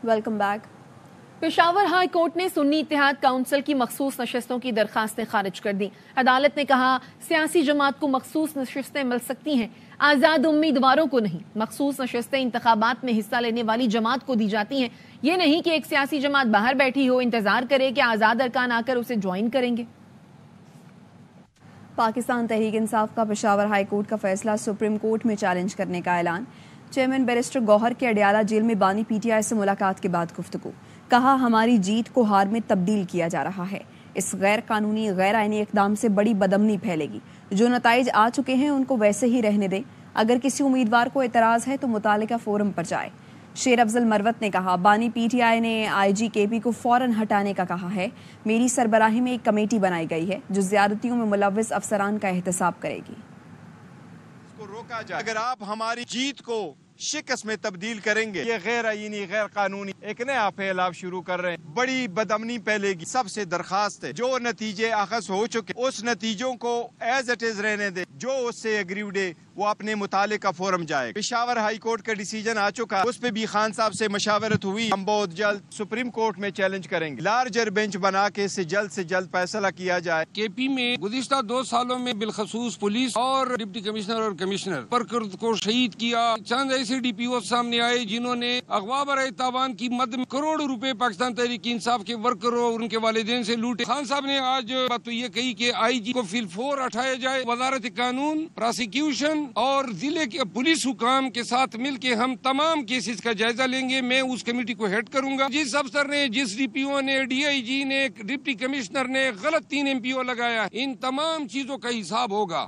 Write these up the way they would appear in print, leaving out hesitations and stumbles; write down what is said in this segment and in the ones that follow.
Welcome back. Peshawar high court نے سنی اتحاد council کی مخصوص نشستوں کی درخواستیں خارج کر دیں۔ عدالت نے کہا سیاسی جماعت کو مخصوص نشستیں مل سکتی ہیں، آزاد امیدواروں کو نہیں۔ مخصوص نشستیں انتخابات میں حصہ لینے والی جماعت کو دی جاتی ہیں، یہ نہیں کہ ایک سیاسی جماعت باہر بیٹھی ہو انتظار کرے کہ آزاد ارکان آ کر اسے جوائن کریں گے۔ پاکستان تحریک انصاف کا پشاور ہائی کورٹ کا فیصلہ سپریم کورٹ میں چیلنج کرنے کا اعلان۔ چیئرمین بیرسٹر گوہر کے اڈیالہ جیل میں بانی پی ٹی آئی سے ملاقات کے بعد گفتگو، کہا ہماری جیت کو ہار میں تبدیل کیا جا رہا ہے، اس غیر قانونی غیر آئینی اقدام سے بڑی بدامنی پھیلے گی، جو نتائج آ چکے ہیں ان کو ویسے ہی رہنے دیں، اگر کسی امیدوار کو اعتراض ہے تو متعلقہ فورم پر جائے۔ شیر افضل مروت نے کہا بانی پی ٹی آئی نے آئی جی کے پی کو فوراً ہٹانے کا کہا ہے، میری سربراہی میں ایک کمیٹی بنائی گئی ہے جو زیادتیوں میں ملوث افسران کا احتساب کرے گی۔ اس کو روکا جائے، اگر آپ ہماری جیت کو شکست میں تبدیل کریں گے، یہ غیر آئینی غیر قانونی ایک نیا پھیلاؤ شروع کر رہے ہیں، بڑی بدامنی پھیلے گی۔ سب سے درخواست ہے جو نتیجے اخذ ہو چکے اس نتیجوں کو ایز اٹ از رہنے دے، جو اس سے اگریوڈ ہے وہ اپنے متعلقہ فورم جائے۔ پشاور ہائی کورٹ کا ڈیسیجن آ چکا، اس پہ بھی خان صاحب سے مشاورت ہوئی، ہم بہت جلد سپریم کورٹ میں چیلنج کریں گے، لارجر بینچ بنا کے اس سے جلد فیصلہ کیا جائے۔ کے پی میں گزشتہ 2 سالوں میں بالخصوص پولیس اور ڈپٹی کمشنر اور کمشنر پر کو شہید کیا، چند ایسے ڈی پی او سامنے آئے جنہوں نے اغوا برائے تاوان کی مد میں کروڑوں روپے پاکستان تحریک انصاف کے ورکروں اور ان کے والدین سے لوٹے۔ خان صاحب نے آج بات تو یہ کہی کہ آئی جی کو فی الفور ہٹایا جائے، وزارت قانون، پراسیکیوشن اور ضلع کے پولیس حکام کے ساتھ مل کے ہم تمام کیسز کا جائزہ لیں گے، میں اس کمیٹی کو ہیڈ کروں گا۔ جس افسر نے، جس ڈی پی او نے، ڈی آئی جی نے، ڈپٹی کمشنر نے غلط 3 ایم پی او لگایا، ان تمام چیزوں کا حساب ہوگا۔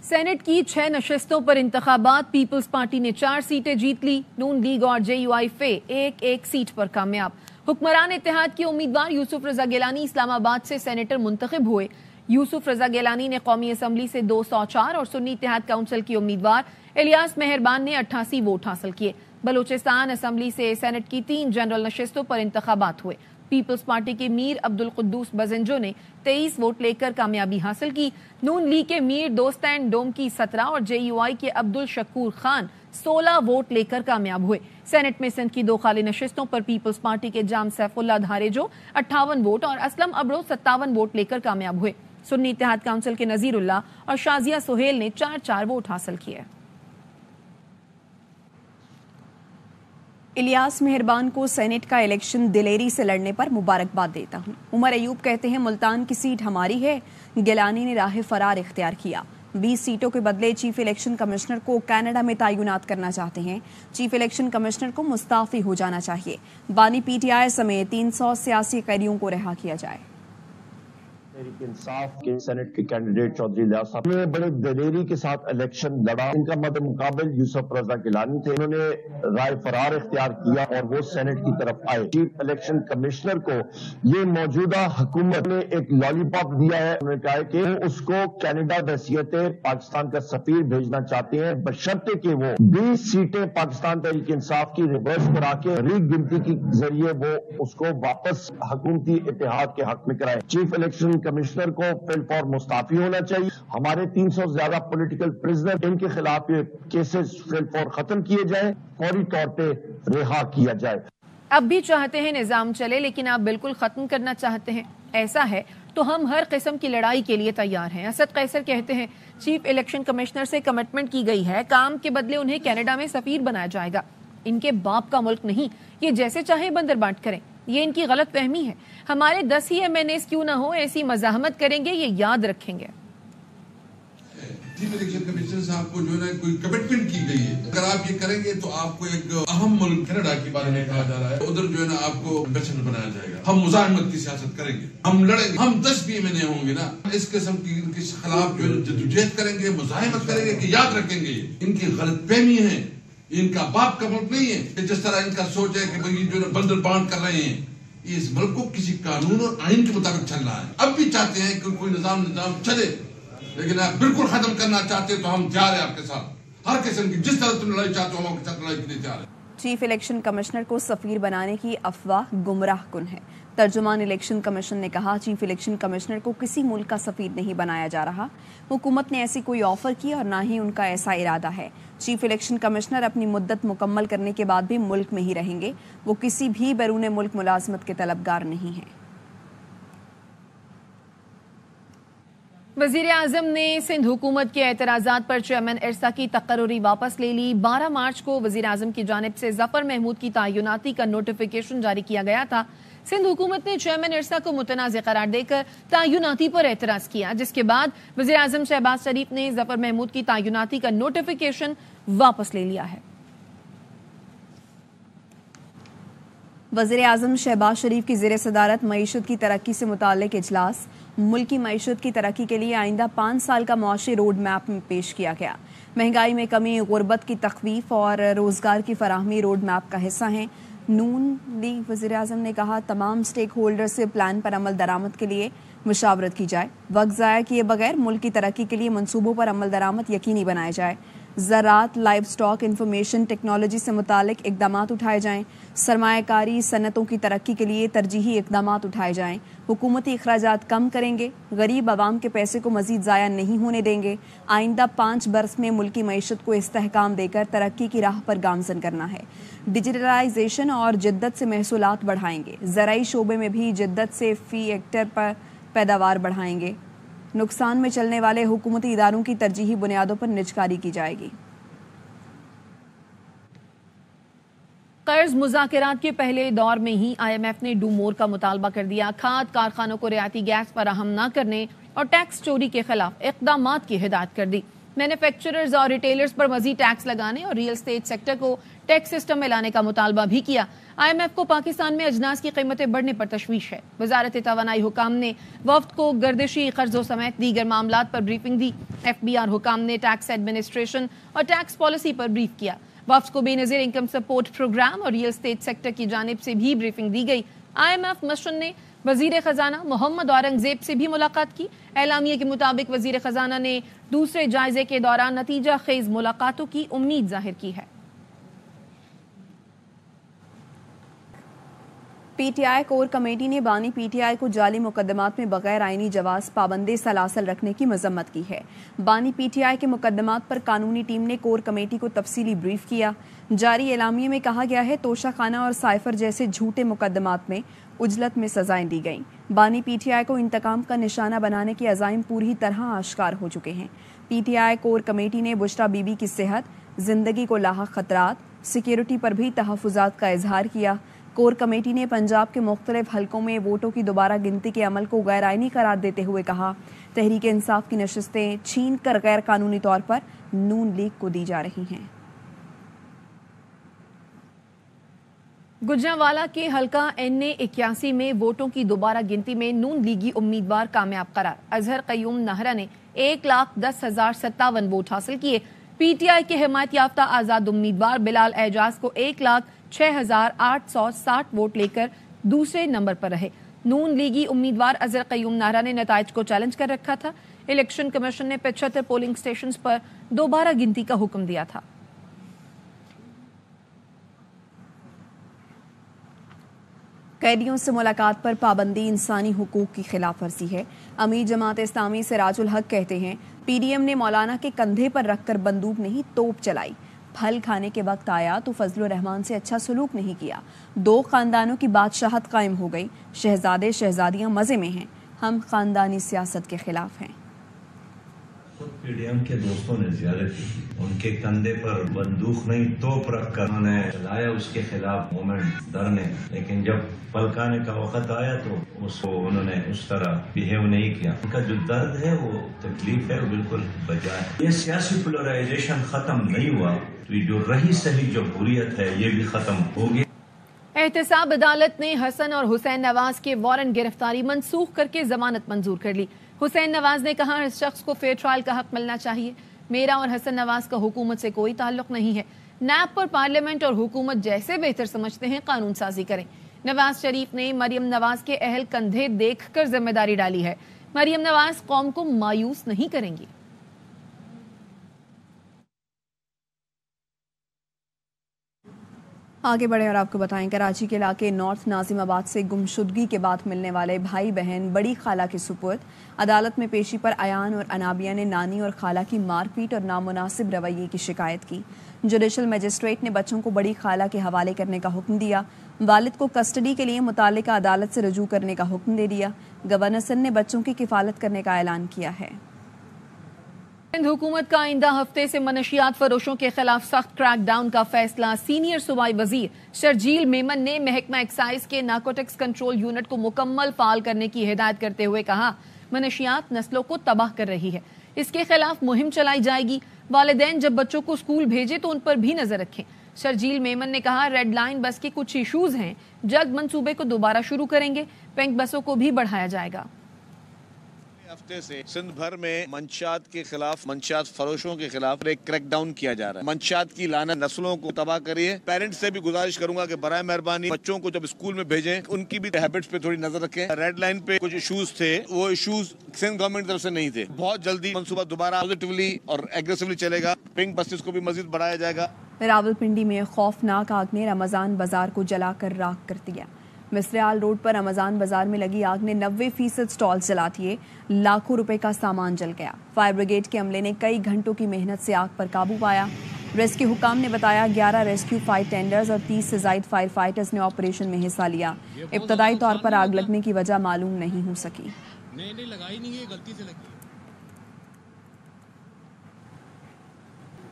سینٹ کی 6 نشستوں پر انتخابات، پیپلز پارٹی نے 4 سیٹیں جیت لی، نون لیگ اور جے یو آئی فے ایک سیٹ پر کامیاب۔ حکمران اتحاد کے امیدوار یوسف رضا گیلانی اسلام آباد سے سینیٹر منتخب ہوئے۔ یوسف رضا گیلانی نے قومی اسمبلی سے 204 اور سنی اتحاد کونسل کی امیدوار الیاس مہربان نے 88 ووٹ حاصل کیے۔ بلوچستان اسمبلی سے سینٹ کی 3 جنرل نشستوں پر انتخابات ہوئے۔ پیپلز پارٹی کے میر عبدالقدوس بزنجو نے 23 ووٹ لے کر کامیابی حاصل کی۔ نون لیگ کے میر دوستین ڈوم کی 17 اور جے یو آئی کے عبدالشکور خان 16 ووٹ لے کر کامیاب ہوئے۔ سینٹ میں سندھ کی 2 خالی نشستوں پر پیپلز پارٹی کے جام سیف اللہ دھاریجو 58 ووٹ اور اسلم ابرو 57 ووٹ لے کر کامیاب ہوئے۔ سنی اتحاد کونسل کے نذیر اللہ اور شازیہ سہیل نے 4 ووٹ حاصل کیے۔ الیاس مہربان کو سینٹ کا الیکشن دلیری سے لڑنے پر مبارکباد دیتا ہوں۔ عمر ایوب کہتے ہیں ملتان کی سیٹ ہماری ہے، گیلانی نے راہ فرار اختیار کیا، 20 سیٹوں کے بدلے چیف الیکشن کمشنر کو کینیڈا میں تعینات کرنا چاہتے ہیں، چیف الیکشن کمشنر کو مستعفی ہو جانا چاہیے، بانی پی ٹی آئی سمیت 300 سیاسی قیدیوں کو رہا کیا جائے۔ تحریک انصاف کے سینٹ کے کینڈیڈیٹ چودھری الیاس صاحب نے بڑے دلیری کے ساتھ الیکشن لڑا، ان کا مد مقابل یوسف رضا گیلانی تھے، انہوں نے رائے فرار اختیار کیا اور وہ سینٹ کی طرف آئے۔ چیف الیکشن کمشنر کو یہ موجودہ حکومت نے ایک لالی پاپ دیا ہے، انہوں نے کہا کہ وہ اس کو کینیڈا بحیثیت پاکستان کا سفیر بھیجنا چاہتے ہیں، بشرطے کہ وہ 20 سیٹیں پاکستان تحریک انصاف کی ریورس کرا کے ری گنتی کے ذریعے وہ اس کو واپس حکومتی اتحاد کے حق میں کرائے۔ چیف الیکشن کمشنر کو فی الفور مستعفی ہونا چاہیے، ہمارے 300 سے زیادہ پولیٹیکل پرزنر ان کے خلاف یہ کیسز فی الفور ختم کیے جائیں، فوری طور پہ رہا کیا جائے۔ اب بھی چاہتے ہیں نظام چلے لیکن آپ بالکل ختم کرنا چاہتے ہیں، ایسا ہے تو ہم ہر قسم کی لڑائی کے لیے تیار ہیں۔ اسد قیصر کہتے ہیں چیف الیکشن کمشنر سے کمٹمنٹ کی گئی ہے، کام کے بدلے انہیں کینیڈا میں سفیر بنایا جائے گا، ان کے باپ کا ملک نہیں، یہ جیسے چاہیں بندر بانٹ کریں، یہ ان کی غلط فہمی ہے، ہمارے 10 ہی MNAs کیوں نہ ہو ایسی مزاحمت کریں گے، یہ یاد رکھیں گے۔ چیف الیکشن کمیشنر صاحب کو جو ہے کوئی کمٹمنٹ کی گئی ہے، اگر آپ یہ کریں گے تو آپ کو ایک اہم ملک کینیڈا کے بارے میں کہا جا رہا ہے، ادھر جو ہے نا آپ کو امبیسڈر بنایا جائے گا، ہم مزاحمت کی سیاست کریں گے، ہم لڑیں گے، ہم 10 بھی MNA ہوں گے نا، اس قسم کی ان کے خلاف جو ہے جدوجہد کریں گے، مزاحمت کریں گے کہ یاد رکھیں گے ان کی غلط فہمی ہے، ان کا باپ کا ملک نہیں ہے، جس طرح ان کا سوچ ہے کہ بھئی جو ہے بندر بانٹ کر رہے ہیں، اس ملک کو کسی قانون اور آئین کے مطابق چل رہا ہے۔ اب بھی چاہتے ہیں کہ کوئی نظام چلے، لیکن آپ بالکل ختم کرنا چاہتے ہیں تو ہم تیار ہیں آپ کے ساتھ، ہر قسم کی جس طرح تم لڑائی چاہتے ہو ہم آپ کے ساتھ لڑائی کے لیے تیار ہیں۔ چیف الیکشن کمشنر کو سفیر بنانے کی افواہ گمراہ کن ہے۔ ترجمان الیکشن کمیشن نے کہا چیف الیکشن کمشنر کو کسی ملک کا سفیر نہیں بنایا جا رہا، حکومت نے ایسی کوئی آفر کی اور نہ ہی ان کا ایسا ارادہ ہے۔ چیف الیکشن کمشنر اپنی مدت مکمل کرنے کے بعد بھی ملک میں ہی رہیں گے، وہ کسی بھی بیرون ملک ملازمت کے طلبگار نہیں ہیں۔ وزیر اعظم نے سندھ حکومت کے اعتراضات پر چیئرمین ارسا کی تقرری واپس لے لی۔ 12 مارچ کو وزیر اعظم کی جانب سے ظفر محمود کی تعیناتی کا نوٹیفیکیشن جاری کیا گیا تھا۔ سندھ حکومت نے چیئرمین ارسا کو متنازع قرار دے کر تعیناتی پر اعتراض کیا، جس کے بعد وزیر اعظم شہباز شریف نے ظفر محمود کی تعیناتی کا نوٹیفیکیشن واپس لے لیا ہے۔ وزیر اعظم شہباز شریف کی زیر صدارت معیشت کی ترقی سے متعلق اجلاس ملکی معیشت کی ترقی کے لیے آئندہ 5 سال کا معاشی روڈ میپ میں پیش کیا گیا۔ مہنگائی میں کمی، غربت کی تخفیف اور روزگار کی فراہمی روڈ میپ کا حصہ ہیں۔ نون لیگ وزیر اعظم نے کہا تمام سٹیک ہولڈر سے پلان پر عمل درآمد کے لیے مشاورت کی جائے، وقت ضائع کیے بغیر ملک کی ترقی کے لیے منصوبوں پر عمل درآمد یقینی بنائے جائے، زراعت، لائف سٹاک، انفارمیشن ٹیکنالوجی سے متعلق اقدامات اٹھائے جائیں، سرمایہ کاری صنعتوں کی ترقی کے لیے ترجیحی اقدامات اٹھائے جائیں، حکومتی اخراجات کم کریں گے، غریب عوام کے پیسے کو مزید ضائع نہیں ہونے دیں گے، آئندہ 5 برس میں ملکی معیشت کو استحکام دے کر ترقی کی راہ پر گامزن کرنا ہے، ڈیجیٹلائزیشن اور جدت سے محصولات بڑھائیں گے، زرعی شعبے میں بھی جدت سے فی ایکٹر پر پیداوار بڑھائیں گے، نقصان میں چلنے والے حکومتی اداروں کی ترجیحی بنیادوں پر نجکاری کی جائے گی۔ قرض مذاکرات کے پہلے دور میں ہی آئی ایم ایف نے ڈو مور کا مطالبہ کر دیا، کھاد کارخانوں کو رعایتی گیس فراہم نہ کرنے اور ٹیکس چوری کے خلاف اقدامات کی ہدایت کر دی، مینوفیکچررز اور ریٹیلرز پر مزید ٹیکس لگانے اور ریئل اسٹیٹ سیکٹر کو ٹیکس سسٹم میں لانے کا مطالبہ بھی کیا۔ آئی ایم ایف کو پاکستان میں اجناس کی قیمتیں بڑھنے پر تشویش ہے۔ وزارت توانائی حکام نے وفد کو گردشی قرضوں سمیت دیگر معاملات پر بریفنگ دی۔ ایف بی آر حکام نے ٹیکس ایڈمنسٹریشن اور ٹیکس پالیسی پر بریف کیا۔ وفد کو Benazir income support programme اور ریئل اسٹیٹ سیکٹر کی جانب سے بھی بریفنگ دی گئی۔ آئی ایم ایف مشن نے وزیر خزانہ محمد اورنگزیب سے بھی ملاقات کی۔ اعلامیے کے مطابق وزیر خزانہ نے دوسرے جائزے کے دوران نتیجہ خیز ملاقاتوں کی امید ظاہر کی ہے۔ P T I core committee نے بانی پی ٹی آئی کو جعلی مقدمات میں بغیر آئینی جواز پابندی سلاسل رکھنے کی مذمت کی ہے۔ بانی پی ٹی آئی کے مقدمات پر قانونی ٹیم نے کور کمیٹی کو تفصیلی بریف کیا۔ جاری اعلامیے میں کہا گیا ہے توشہ خانہ اور سائفر جیسے جھوٹے مقدمات میں اجلت میں سزائیں دی گئیں۔ بانی پی ٹی آئی کو انتقام کا نشانہ بنانے کے عزائم پوری طرح آشکار ہو چکے ہیں۔ P T I core committee نے بشرا بی بی کی صحت، زندگی کو لاحق خطرات، سیکیورٹی پر بھی تحفظات کا اظہار کیا۔ کور کمیٹی نے پنجاب کے مختلف حلقوں میں ووٹوں کی دوبارہ گنتی کے عمل کو غیر آئینی قرار دیتے ہوئے کہا تحریک انصاف کی نشستیں چھین کر غیر قانونی طور پر نون لیگ کو دی جا رہی ہیں۔ گجرانوالہ کے حلقہ این اے 81 میں ووٹوں کی دوبارہ گنتی میں نون لیگی امیدوار کامیاب قرار۔ اظہر قیوم نہرا نے 1,10,057 ووٹ حاصل کیے۔ پی ٹی آئی کے حمایت یافتہ آزاد امیدوار بلال اعجاز کو 1,06,860 ووٹ لے کر دوسرے نمبر پر رہے۔ نون لیگی امیدوار اظہر قیوم نہرا نے نتائج کو چیلنج کر رکھا تھا۔ الیکشن کمیشن نے 75 پولنگ سٹیشنز پر دوبارہ گنتی کا حکم دیا تھا۔ قیدیوں سے ملاقات پر پابندی انسانی حقوق کی خلاف ورزی ہے۔ امیر جماعت اسلامی سراج الحق کہتے ہیں پی ڈی ایم نے مولانا کے کندھے پر رکھ کر بندوق نہیں توپ چلائی، پھل کھانے کے وقت آیا تو فضل الرحمان سے اچھا سلوک نہیں کیا، 2 خاندانوں کی بادشاہت قائم ہو گئی، شہزادے شہزادیاں مزے میں ہیں، ہم خاندانی سیاست کے خلاف ہیں۔ پی ڈی ایم کے دوستوں نے زیادتی کی، ان کے کندھے پر بندوق نہیں توپ رکھ کر انہوں نے چلایا اس کے خلاف موومنٹ دھرنے، لیکن جب پلکانے کا وقت آیا تو اس کو انہوں نے اس طرح بیہیو نہیں کیا۔ ان کا جو درد ہے وہ تکلیف ہے وہ بالکل بجا ہے۔ یہ سیاسی پولرائزیشن ختم نہیں ہوا تو یہ جو رہی صحیح جمہوریت ہے یہ بھی ختم ہوگی۔ احتساب عدالت نے حسن اور حسین نواز کے وارنٹ گرفتاری منسوخ کر کے ضمانت منظور کر لی۔ حسین نواز نے کہا اس شخص کو فیئر ٹرائل کا حق ملنا چاہیے، میرا اور حسن نواز کا حکومت سے کوئی تعلق نہیں ہے، نیب پر پارلیمنٹ اور حکومت جیسے بہتر سمجھتے ہیں قانون سازی کریں۔ نواز شریف نے مریم نواز کے اہل کندھے دیکھ کر ذمہ داری ڈالی ہے، مریم نواز قوم کو مایوس نہیں کریں گی۔ آگے بڑھیں اور آپ کو بتائیں کراچی کے علاقے نارتھ ناظم آباد سے گمشدگی کے بعد ملنے والے بھائی بہن بڑی خالہ کے سپرد عدالت میں پیشی پر ایان اور انابیہ نے نانی اور خالہ کی مار پیٹ اور نامناسب رویے کی شکایت کی. جوڈیشل مجسٹریٹ نے بچوں کو بڑی خالہ کے حوالے کرنے کا حکم دیا. والد کو کسٹڈی کے لیے متعلقہ عدالت سے رجوع کرنے کا حکم دے دیا. گورنر سندھ نے بچوں کی کفالت کرنے کا اعلان کیا ہے. سندھ حکومت کا آئندہ ہفتے سے منشیات فروشوں کے خلاف سخت کریک ڈاؤن کا فیصلہ. سینئر صوبائی وزیر شرجیل میمن نے محکمہ ایکسائز کے نارکوٹکس کنٹرول یونٹ کو مکمل فعال کرنے کی ہدایت کرتے ہوئے کہا منشیات نسلوں کو تباہ کر رہی ہے, اس کے خلاف مہم چلائی جائے گی. والدین جب بچوں کو اسکول بھیجے تو ان پر بھی نظر رکھیں. شرجیل میمن نے کہا ریڈ لائن بس کے کچھ ایشوز ہیں, جلد منصوبے کو دوبارہ شروع کریں گے. پنک بسوں کو بھی بڑھایا جائے گا. ہفتے سے سندھ بھر میں منشیات کے خلاف, منشیات فروشوں کے خلاف ایک کریک ڈاؤن کیا جا رہا ہے. منشیات کی لعنت نسلوں کو تباہ کری ہے. پیرنٹس سے بھی گزارش کروں گا کہ برائے مہربانی بچوں کو جب اسکول میں بھیجیں ان کی بھی ہیبٹس پہ تھوڑی نظر رکھیں. ریڈ لائن پہ کچھ ایشوز تھے, وہ ایشوز سندھ گورنمنٹ کی طرف سے نہیں تھے. بہت جلدی منصوبہ دوبارہ پازیٹیولی اور ایگریسولی چلے گا. پنک بسز کو بھی مزید بڑھایا جائے گا. راولپنڈی میں خوفناک آگ نے رمضان بازار کو جلا کر راکھ کر دیا. مصریال روڈ پر رمضان بازار میں لگی آگ نے 90% سٹال جلا دیے. لاکھوں روپے کا سامان جل گیا. فائر بریگیڈ کے عملے نے کئی گھنٹوں کی محنت سے آگ پر قابو پایا. ریسکیو حکام نے بتایا 11 ریسکیو فائر ٹینڈرز اور 30 سے زائد فائر فائٹرز نے آپریشن میں حصہ لیا. ابتدائی طور پر آگ لگنے کی وجہ معلوم نہیں ہو سکی.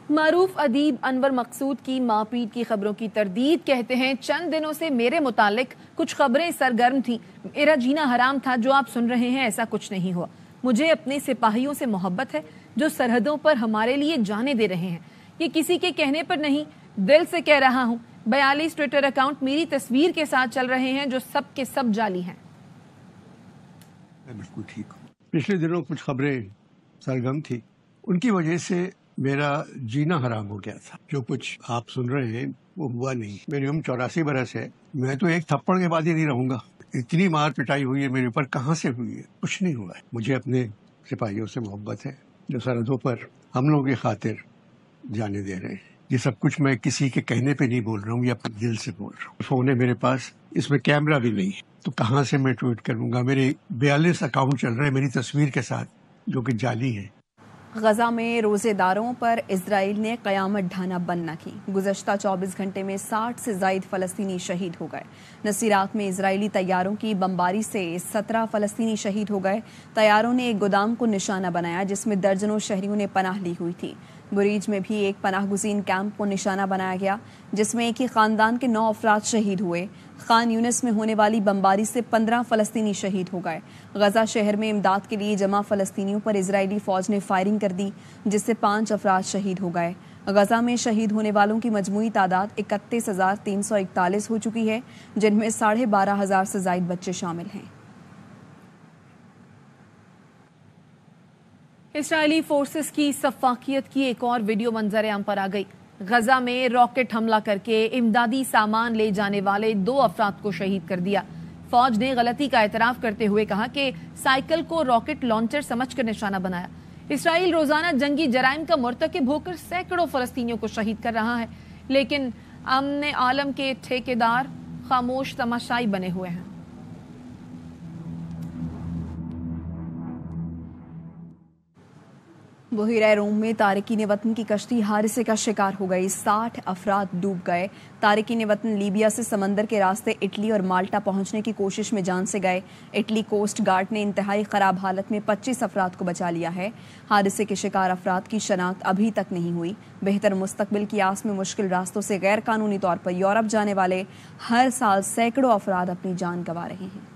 معروف ادیب انور مقصود کی ماں پیٹ کی خبروں کی تردید. کہتے ہیں چند دنوں سے میرے متعلق کچھ خبریں سرگرم تھیں. میرا جینا حرام تھا. جو آپ سن رہے ہیں ایسا کچھ نہیں ہوا. مجھے اپنے سپاہیوں سے محبت ہے جو سرحدوں پر ہمارے لیے جانے دے رہے ہیں. یہ کسی کے کہنے پر نہیں, دل سے کہہ رہا ہوں. 42 ٹویٹر اکاؤنٹ میری تصویر کے ساتھ چل رہے ہیں جو سب کے سب جعلی ہیں. بالکل ٹھیک ہوں. پچھلے دنوں کچھ خبریں سرگرم تھی, ان کی وجہ سے میرا جینا حرام ہو گیا تھا. جو کچھ آپ سن رہے ہیں وہ ہوا نہیں. میری عمر 84 برس ہے. میں تو ایک تھپڑ کے بعد ہی نہیں رہوں گا. اتنی مار پٹائی ہوئی ہے میرے اوپر, کہاں سے ہوئی ہے؟ کچھ نہیں ہوا ہے. مجھے اپنے سپاہیوں سے محبت ہے جو سرحدوں پر ہم لوگوں کی خاطر جانے دے رہے ہیں. یہ سب کچھ میں کسی کے کہنے پہ نہیں بول رہا ہوں, یہ اپنے دل سے بول رہا ہوں. فون ہے میرے پاس, اس میں کیمرہ بھی نہیں ہے, تو کہاں سے میں ٹویٹ کروں گا؟ میرے 42 اکاؤنٹ چل رہے ہیں میری تصویر کے ساتھ جو کہ جعلی ہیں. غزہ میں روزے داروں پر اسرائیل نے قیامت ڈھانا بند نہ کی. گزشتہ 24 گھنٹے میں 60 سے زائد فلسطینی شہید ہو گئے. نصیرات میں اسرائیلی طیاروں کی بمباری سے 17 فلسطینی شہید ہو گئے. طیاروں نے ایک گودام کو نشانہ بنایا جس میں درجنوں شہریوں نے پناہ لی ہوئی تھی. بریج میں بھی ایک پناہ گزین کیمپ کو نشانہ بنایا گیا جس میں ایک ہی خاندان کے 9 افراد شہید ہوئے. خان یونس میں ہونے والی بمباری سے 15 فلسطینی شہید ہو گئے. غزہ شہر میں امداد کے لیے جمع فلسطینیوں پر اسرائیلی فوج نے فائرنگ کر دی جس سے 5 افراد شہید ہو گئے. غزہ میں شہید ہونے والوں کی مجموعی تعداد 31,341 ہو چکی ہے جن میں 12,500 سے زائد بچے شامل ہیں. اسرائیلی فورسز کی سفاکیت کی ایک اور ویڈیو منظر عام پر آ گئی. غزہ میں راکٹ حملہ کر کے امدادی سامان لے جانے والے 2 افراد کو شہید کر دیا. فوج نے غلطی کا اعتراف کرتے ہوئے کہا کہ سائیکل کو راکٹ لانچر سمجھ کر نشانہ بنایا. اسرائیل روزانہ جنگی جرائم کا مرتکب ہو کر سینکڑوں فلسطینیوں کو شہید کر رہا ہے, لیکن امن عالم کے ٹھیکیدار خاموش تماشائی بنے ہوئے ہیں. بحیرہ روم میں تارکین وطن کی کشتی حادثے کا شکار ہو گئی. 60 افراد ڈوب گئے. تارکین وطن لیبیا سے سمندر کے راستے اٹلی اور مالٹا پہنچنے کی کوشش میں جان سے گئے. اٹلی کوسٹ گارڈ نے انتہائی خراب حالت میں 25 افراد کو بچا لیا ہے. حادثے کے شکار افراد کی شناخت ابھی تک نہیں ہوئی. بہتر مستقبل کی آس میں مشکل راستوں سے غیر قانونی طور پر یورپ جانے والے ہر سال سینکڑوں افراد اپنی جان گنوا رہے ہیں.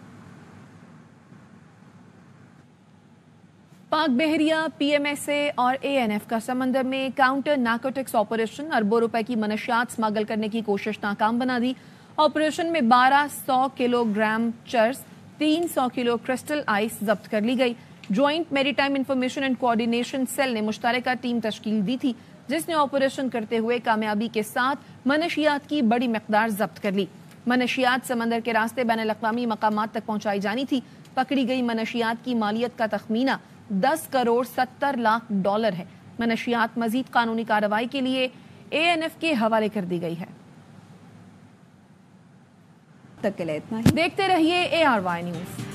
پاک بحریہ پی ایم ایس اے اور اے این ایف کا سمندر میں کاؤنٹر نارکوٹکس آپریشن اربوں روپے کی منشیات سمگل کرنے کی کوشش ناکام بنا دی. آپریشن میں 1200 کلو گرام چرس 300 کلو کرسٹل آئس ضبط کر لی گئی. Joint maritime information and coordination cell نے مشترکہ ٹیم تشکیل دی تھی جس نے آپریشن کرتے ہوئے کامیابی کے ساتھ منشیات کی بڑی مقدار ضبط کر لی. منشیات سمندر کے راستے بین الاقوامی مقامات تک پہنچائی جانی تھی. پکڑی گئی منشیات کی مالیت کا تخمینہ 10 کروڑ 70 لاکھ ڈالر ہے. منشیات مزید قانونی کارروائی کے لیے اے این ایف کے حوالے کر دی گئی ہے. تک کے لیے اتنا ہی. دیکھتے رہیے ARY نیوز.